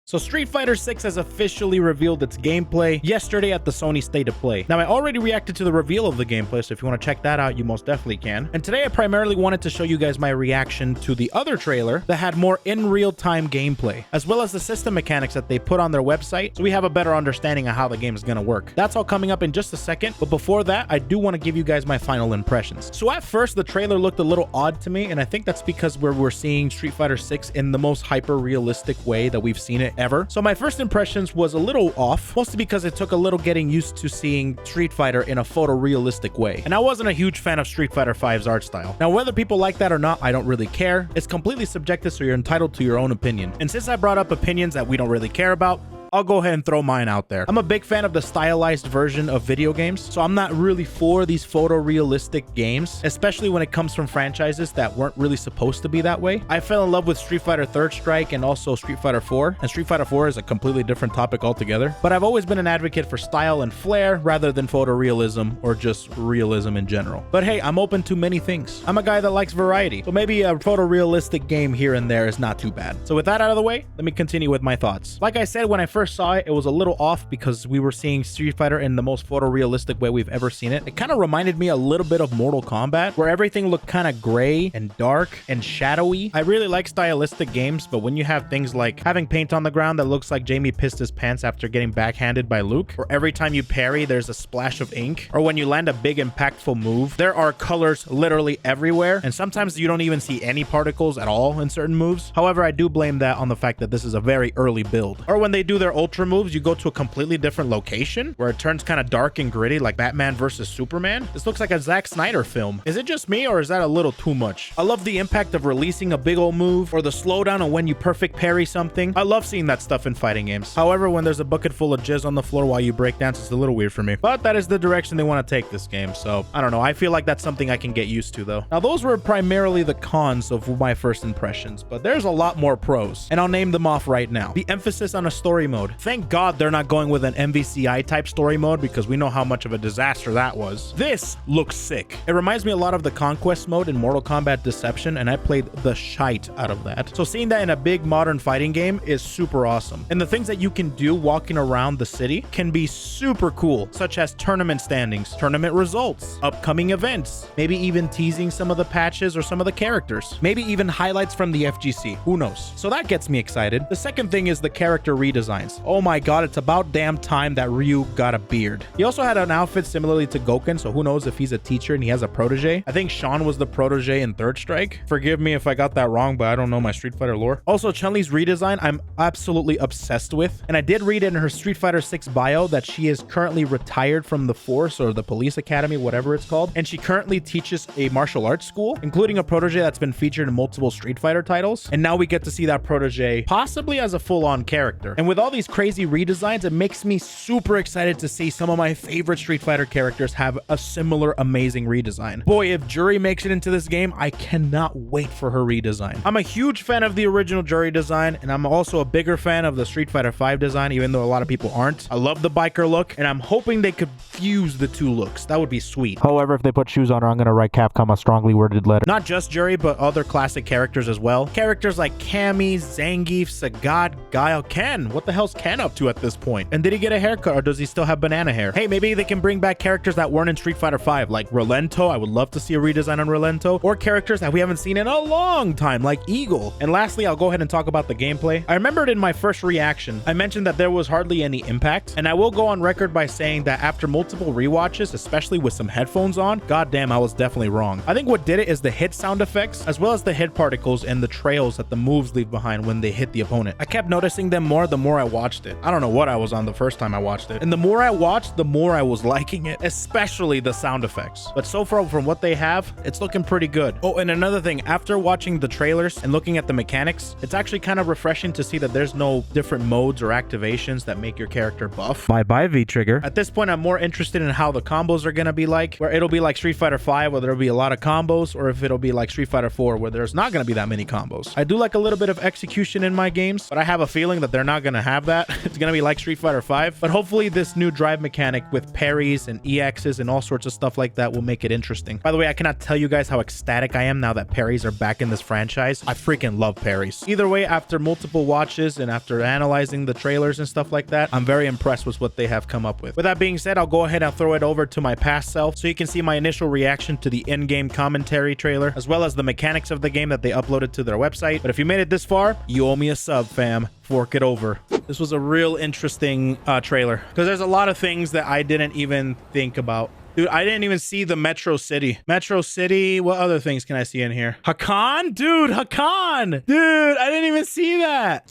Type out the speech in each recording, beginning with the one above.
So Street Fighter 6 has officially revealed its gameplay yesterday at the Sony State of Play. Now, I already reacted to the reveal of the gameplay, so if you want to check that out, you most definitely can. And today I primarily wanted to show you guys my reaction to the other trailer that had more in real-time gameplay, as well as the system mechanics that they put on their website, so we have a better understanding of how the game is going to work. That's all coming up in just a second, but before that, I do want to give you guys my final impressions. So at first, the trailer looked a little odd to me, and I think that's because we're seeing Street Fighter 6 in the most hyper-realistic way that we've seen it ever. So my first impressions was a little off, mostly because it took a little getting used to seeing Street Fighter in a photorealistic way. And I wasn't a huge fan of Street Fighter V's art style. Now, whether people like that or not, I don't really care. It's completely subjective, so you're entitled to your own opinion. And since I brought up opinions that we don't really care about, I'll go ahead and throw mine out there. I'm a big fan of the stylized version of video games, so I'm not really for these photorealistic games, especially when it comes from franchises that weren't really supposed to be that way. I fell in love with Street Fighter Third Strike and also Street Fighter 4, and Street Fighter 4 is a completely different topic altogether, but I've always been an advocate for style and flair rather than photorealism or just realism in general. But hey, I'm open to many things. I'm a guy that likes variety, so maybe a photorealistic game here and there is not too bad. So with that out of the way, let me continue with my thoughts. Like I said, when I first saw it, it was a little off because we were seeing Street Fighter in the most photorealistic way we've ever seen it. It kind of reminded me a little bit of Mortal Kombat, where everything looked kind of gray and dark and shadowy. I really like stylistic games, but when you have things like having paint on the ground that looks like Jamie pissed his pants after getting backhanded by Luke, or every time you parry there's a splash of ink, or when you land a big impactful move, there are colors literally everywhere, and sometimes you don't even see any particles at all in certain moves. However, I do blame that on the fact that this is a very early build. Or when they do their ultra moves, you go to a completely different location where it turns kind of dark and gritty, like Batman versus Superman. This looks like a Zack Snyder film. Is it just me, or is that a little too much? I love the impact of releasing a big old move, or the slowdown on when you perfect parry something. I love seeing that stuff in fighting games. However, when there's a bucket full of jizz on the floor while you break dance, it's a little weird for me. But that is the direction they want to take this game, so I don't know. I feel like that's something I can get used to, though. Now, those were primarily the cons of my first impressions, but there's a lot more pros, and I'll name them off right now. The emphasis on a story mode. Thank God they're not going with an MVCI type story mode, because we know how much of a disaster that was. This looks sick. It reminds me a lot of the Conquest mode in Mortal Kombat Deception, and I played the shite out of that. So seeing that in a big modern fighting game is super awesome. And the things that you can do walking around the city can be super cool, such as tournament standings, tournament results, upcoming events, maybe even teasing some of the patches or some of the characters, maybe even highlights from the FGC. Who knows? So that gets me excited. The second thing is the character redesigns. Oh my God, it's about damn time that Ryu got a beard. He also had an outfit similarly to Goken, so who knows if he's a teacher and he has a protege. I think Sean was the protege in Third Strike. Forgive me if I got that wrong, but I don't know my Street Fighter lore. Also, Chun-Li's redesign, I'm absolutely obsessed with. And I did read in her Street Fighter 6 bio that she is currently retired from the Force or the Police Academy, whatever it's called. And she currently teaches a martial arts school, including a protege that's been featured in multiple Street Fighter titles. And now we get to see that protege possibly as a full-on character. And with all these crazy redesigns, it makes me super excited to see some of my favorite Street Fighter characters have a similar amazing redesign. Boy, if Juri makes it into this game, I cannot wait for her redesign. I'm a huge fan of the original Juri design, and I'm also a bigger fan of the Street Fighter 5 design, even though a lot of people aren't. I love the biker look, and I'm hoping they could fuse the two looks. That would be sweet. However, if they put shoes on her, I'm going to write Capcom a strongly worded letter. Not just Juri, but other classic characters as well. Characters like Cammy, Zangief, Sagat, Guile, Ken. What the hell's Ken up to at this point? And did he get a haircut, or does he still have banana hair? Hey, maybe they can bring back characters that weren't in Street Fighter 5, like Rolento. I would love to see a redesign on Rolento, or characters that we haven't seen in a long time, like Eagle. And lastly, I'll go ahead and talk about the gameplay. I remembered in my first reaction, I mentioned that there was hardly any impact, and I will go on record by saying that after multiple rewatches, especially with some headphones on, goddamn, I was definitely wrong. I think what did it is the hit sound effects, as well as the hit particles and the trails that the moves leave behind when they hit the opponent. I kept noticing them more the more I watched it. I don't know what I was on the first time I watched it, and the more I watched, the more I was liking it, especially the sound effects. But so far, from what they have, it's looking pretty good. Oh, and another thing, after watching the trailers and looking at the mechanics, it's actually kind of refreshing to see that there's no different modes or activations that make your character buff. Bye V-Trigger. At this point, I'm more interested in how the combos are gonna be like, where it'll be like Street Fighter 5, where there'll be a lot of combos, or if it'll be like Street Fighter 4, where there's not gonna be that many combos. I do like a little bit of execution in my games, but I have a feeling that they're not gonna have that. It's gonna be like Street Fighter 5, but hopefully this new drive mechanic with parries and EXs and all sorts of stuff like that will make it interesting. By the way, I cannot tell you guys how ecstatic I am now that parries are back in this franchise. I freaking love parries. Either way, after multiple watches and after analyzing the trailers and stuff like that, I'm very impressed with what they have come up with. With that being said, I'll go ahead and throw it over to my past self so you can see my initial reaction to the in-game commentary trailer, as well as the mechanics of the game that they uploaded to their website. But if you made it this far, you owe me a sub, fam. Fork it over. This was a real interesting trailer because there's a lot of things that I didn't even think about. Dude, I didn't even see the Metro City. Metro City, what other things can I see in here? Hakan? Dude, Hakan! Dude, I didn't even see that.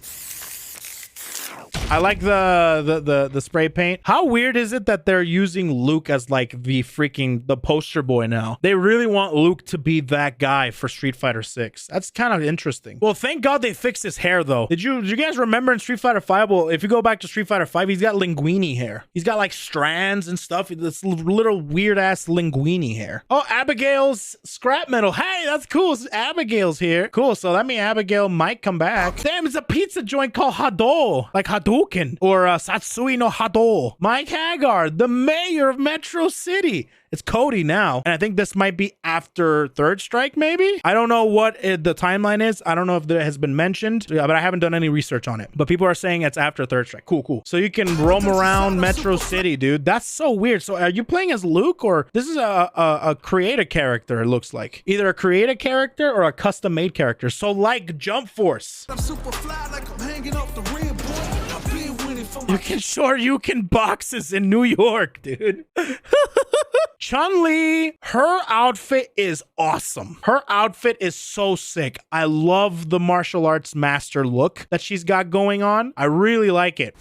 I like the spray paint. How weird is it that they're using Luke as like the poster boy now? They really want Luke to be that guy for Street Fighter 6. That's kind of interesting. Well, thank God they fixed his hair though. Did you guys remember in Street Fighter 5? Well, if you go back to Street Fighter 5, he's got linguini hair. He's got like strands and stuff. This little weird ass linguini hair. Oh, Abigail's scrap metal. Hey, that's cool. Abigail's here. Cool. So that means Abigail might come back. Damn, it's a pizza joint called Hado. Like Hadouken or Satsui no Hado. Mike Haggard, the mayor of Metro City. It's Cody now. And I think this might be after Third Strike, maybe? I don't know what the timeline is. I don't know if that has been mentioned, but I haven't done any research on it. But people are saying it's after Third Strike. Cool, cool. So you can roam around Metro City, dude. That's so weird. So are you playing as Luke or this is a creative character, it looks like. Either a creative character or a custom-made character. So like Jump Force. I'm super fly like I'm hanging off the rim, boy. You can Shoryuken boxes in New York, dude. Chun-Li, her outfit is awesome. Her outfit is so sick. I love the martial arts master look that she's got going on. I really like it.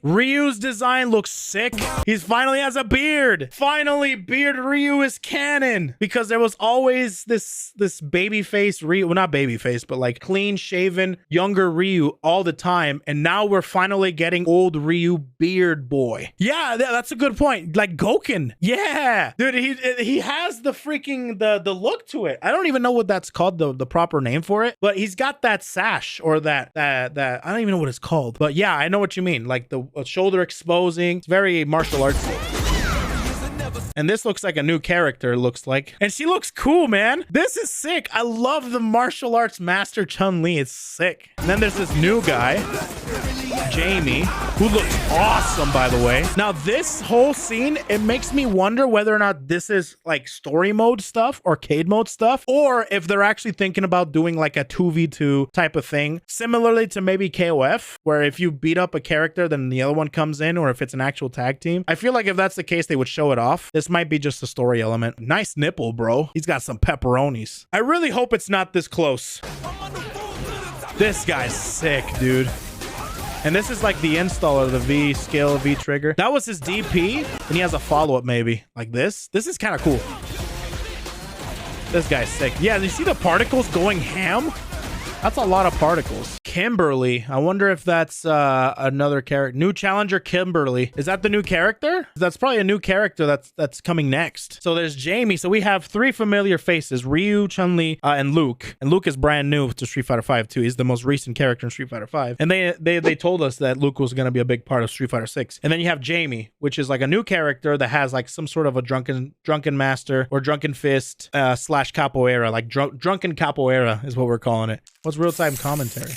Ryu's design looks sick. He's finally has a beard. Finally, beard Ryu is canon. Because there was always this baby face Ryu, well, not baby face, but like clean shaven younger Ryu all the time. And now we're finally getting old Ryu beard boy. Yeah, that's a good point. Like Goken. Yeah. Dude, he has the freaking the look to it. I don't even know what that's called, the proper name for it. But he's got that sash or that I don't even know what it's called. But yeah, I know what you mean. Like the shoulder exposing. It's very martial arts. And this looks like a new character, looks like. And she looks cool, man. This is sick. I love the martial arts master Chun-Li. It's sick. And then there's this new guy, Jamie, who looks awesome, by the way. Now, this whole scene, it makes me wonder whether or not this is like story mode stuff, arcade mode stuff, or if they're actually thinking about doing like a 2v2 type of thing, similarly to maybe KOF, where if you beat up a character, then the other one comes in, or if it's an actual tag team. I feel like if that's the case, they would show it off. This might be just a story element. Nice nipple, bro. He's got some pepperonis. I really hope it's not this close. This guy's sick, dude. And this is like the installer, the V skill, V trigger. That was his DP, and he has a follow-up maybe. Like this. This is kind of cool. This guy's sick. Yeah, you see the particles going ham? That's a lot of particles. Kimberly. I wonder if that's another character. New challenger Kimberly. Is that the new character? That's probably a new character that's coming next. So there's Jamie. So we have three familiar faces. Ryu, Chun-Li, and Luke. And Luke is brand new to Street Fighter 5 too. He's the most recent character in Street Fighter 5. And they told us that Luke was going to be a big part of Street Fighter 6. And then you have Jamie, which is like a new character that has like some sort of a drunken master or drunken fist slash capoeira. Like drunken capoeira is what we're calling it. What's real-time commentary?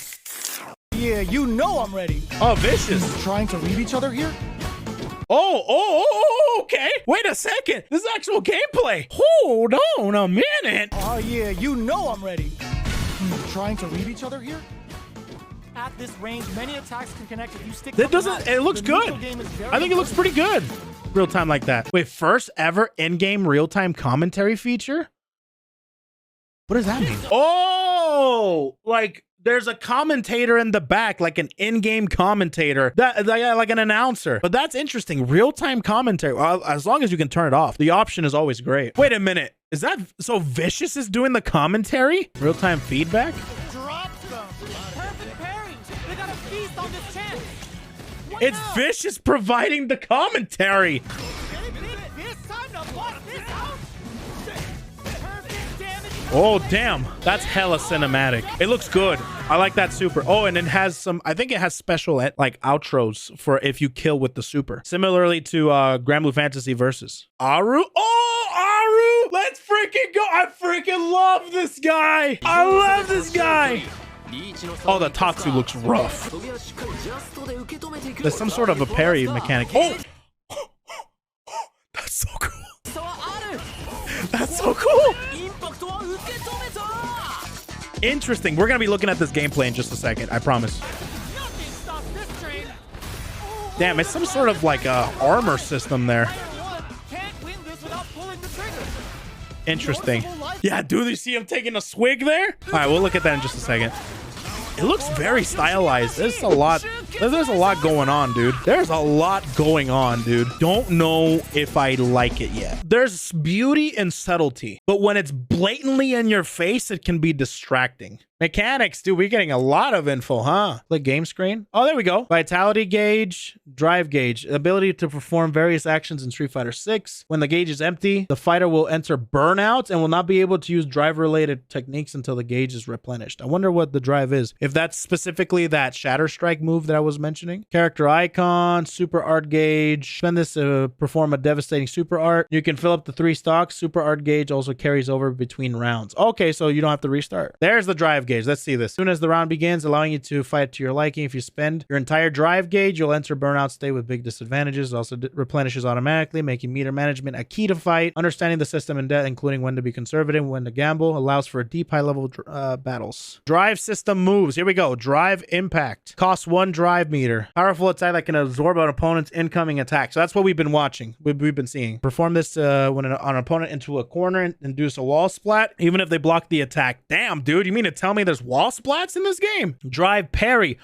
Yeah, you know I'm ready. Oh, Vicious. Trying to read each other here? Oh, okay. Wait a second. This is actual gameplay. Hold on a minute. Oh, yeah, you know I'm ready. Trying to read each other here? At this range, many attacks can connect if you stick. That doesn't. It looks good. I think it looks pretty good. Real time like that. Wait, first ever in-game real-time commentary feature? What does that mean? Oh, like there's a commentator in the back, like an in-game commentator, like an announcer. But that's interesting. Real-time commentary. Well, as long as you can turn it off. The option is always great. Wait a minute. Is that so? Vicious is doing the commentary? Real-time feedback? Drop them. Perfect parry. They got a feast on this chance. It's Vicious providing the commentary. Oh, damn. That's hella cinematic. It looks good. I like that super. Oh, and it has some, I think it has special like outros for if you kill with the super. Similarly to Grand Blue Fantasy Versus. Aru. Oh, Aru. Let's freaking go. I freaking love this guy. I love this guy. Oh, the Tatsu looks rough. There's some sort of a parry mechanic. Oh! That's so cool. That's so cool. Interesting. We're going to be looking at this gameplay in just a second. I promise. Damn, it's some sort of like a armor system there. Interesting. Yeah, dude, you see him taking a swig there? All right, we'll look at that in just a second. It looks very stylized. There's a lot going on, dude. There's a lot going on, dude. Don't know if I like it yet. There's beauty and subtlety, but when it's blatantly in your face, it can be distracting. Mechanics, dude, we're getting a lot of info, huh? Click game screen. Oh, there we go. Vitality gauge, drive gauge, ability to perform various actions in Street Fighter 6. When the gauge is empty, the fighter will enter burnout and will not be able to use drive-related techniques until the gauge is replenished. I wonder what the drive is. If that's specifically that Shatter Strike move that I was mentioning. Character icon, super art gauge. Spend this to perform a devastating super art. You can fill up the 3 stocks. Super art gauge also carries over between rounds. Okay, so you don't have to restart. There's the drive gauge. Let's see this. As soon as the round begins, allowing you to fight to your liking. If you spend your entire drive gauge, you'll enter burnout state with big disadvantages. It also replenishes automatically, making meter management a key to fight. Understanding the system in depth, including when to be conservative, when to gamble, allows for deep, high-level battles. Drive system moves. Here we go. Drive impact. Costs 1 drive meter. Powerful attack that can absorb an opponent's incoming attack. So that's what we've been watching. We've been seeing. Perform this when an opponent into a corner and induce a wall splat, even if they block the attack. Damn, dude. You mean to tell me there's wall splats in this game? Drive parry.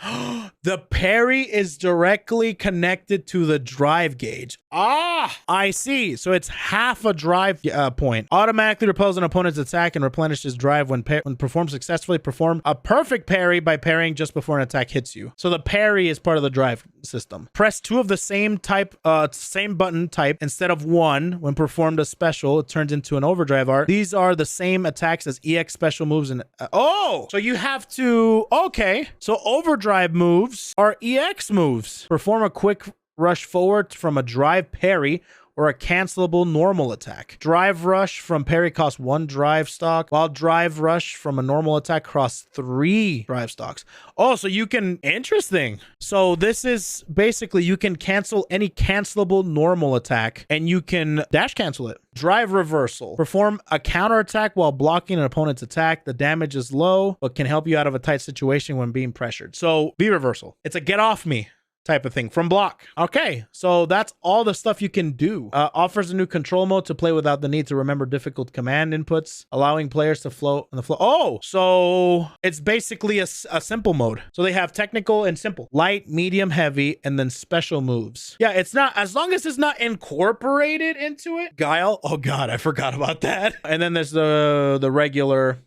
The parry is directly connected to the drive gauge. Ah, I see. So it's half a drive point. Automatically repels an opponent's attack and replenishes drive when performed successfully. Perform a perfect parry by parrying just before an attack hits you. So the parry is part of the drive system. Press 2 of the same button type instead of 1 when performed a special. It turns into an overdrive art. These are the same attacks as EX special moves and oh, so you have to, okay. So overdrive moves are EX moves. Perform a quick rush forward from a drive parry or a cancelable normal attack. Drive rush from parry costs 1 drive stock, while drive rush from a normal attack costs 3 drive stocks. Oh, so you can, interesting. So this is basically, you can cancel any cancelable normal attack and you can dash cancel it. Drive reversal. Perform a counter attack while blocking an opponent's attack. The damage is low, but can help you out of a tight situation when being pressured. So V reversal. It's a get off me type of thing from block. Okay, so that's all the stuff you can do. Offers a new control mode to play without the need to remember difficult command inputs, allowing players to float on the floor. Oh, so it's basically a simple mode. So they have technical and simple, light, medium, heavy, and then special moves. Yeah, it's not, as long as it's not incorporated into it. Guile. Oh God, I forgot about that. And then there's the regular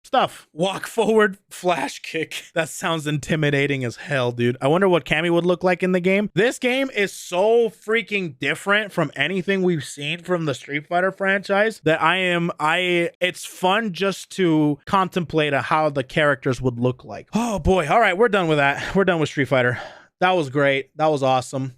stuff. Walk forward, flash kick. That sounds intimidating as hell, dude. I wonder what Cammy would look like in the game. This game is so freaking different from anything we've seen from the Street Fighter franchise that it's fun just to contemplate how the characters would look like. Oh boy. All right, we're done with that. We're done with Street Fighter. That was great. That was awesome.